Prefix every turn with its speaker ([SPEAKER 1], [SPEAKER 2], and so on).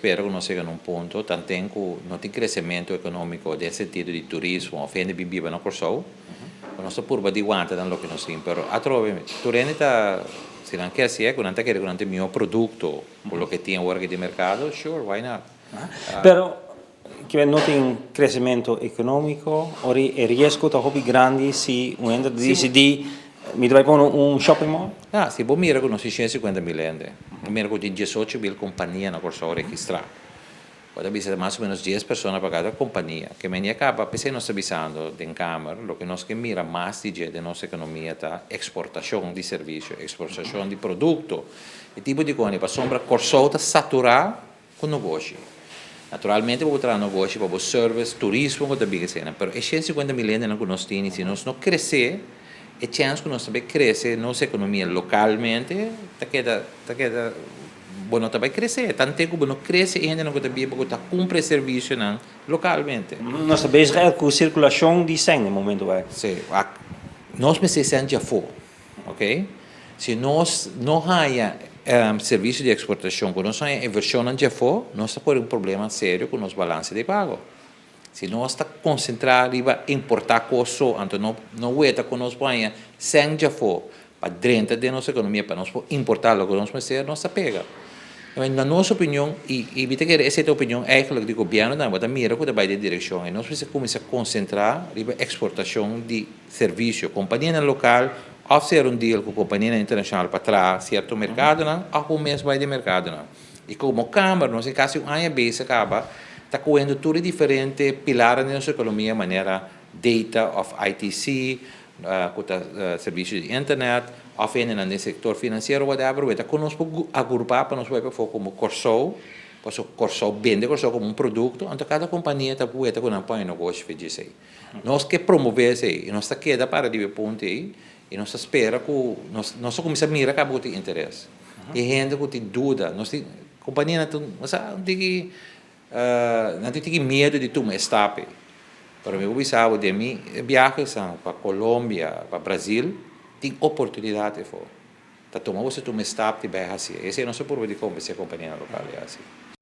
[SPEAKER 1] spero che non sia un punto, tanto che non c'è crescimento economico nel sentito di turismo, fende bibiba non corso, la nostra curva di guanta non lo che non si però a trovare Turenita se anche si è con un mio prodotto quello che tiene ora di mercato, sure, why not?
[SPEAKER 2] Però che non in crescimento economico e riesco a hobby grandi si unendo di mi dovrai fare un shopping mall?
[SPEAKER 1] Ah, sì, poi mira con 650 euro. Mira con 18 mila compagnie na corso registrata. Poi abbiamo más o menos 10 persone pagate a compagnia, che mi acaba, se non sta bisando in camera, lo che nos che mira más di nostra economia ta esportazione di servizio, esportazione di prodotto, e tipo di cose, per sombra corso saturare con negozi. Naturalmente potrà negozi, per service, turismo, con da cena, però e 150 milioni non conosciamo, se non cresce, e chance che non sabe crescere nostra economia localmente, ta buono vai crescere, tant'è che buono cresce e non potrebbe comprare servizio localmente.
[SPEAKER 2] Non sta bezig com circulatie die zijn in het moment waar.
[SPEAKER 1] Sì, nós me se già fuori, ok? Se nós não há serviço de exportação, quando nós há inversão già fuori, nós temos um problema sério com os balanços de pago. Se nós está concentrado em importar coisas, então não é que nós põe sem já for para dentro da nossa economia para nós importar o que nós precisamos, nós pega. Na nossa opinião, e evita que essa opinião é que o governo não vai mira que vai de direção, e nós precisamos começar a concentrar em exportação de serviço, companhia local, ou ser deal com companhia internacional para trás certo mercado, ou mesmo vai de mercado. E como Câmara, nós em caso uma vez acaba está coendo tutti differenti pilari della nostra economia in maniera data of ITC, servizi di internet, o nel settore finanziario, whatever, we conosco aggruppare per noi come corso, vende corso come un prodotto, anche cada compagnia sta può con un po' di negozio per sei. Noi che promuovere sei, non sta chieda para di punti e non sta spera che non so come si mira che ha avuto interesse. E gente che ti duda, non sti compagnia non sa di não tenho medo de tu me escape. Para mim, eu pensava de mim, viajes para Colômbia, para Brasil, tem oportunidade for. Tá tomando você tu me escape bem assim. Esse é o nosso problema de como se a companhia local é assim.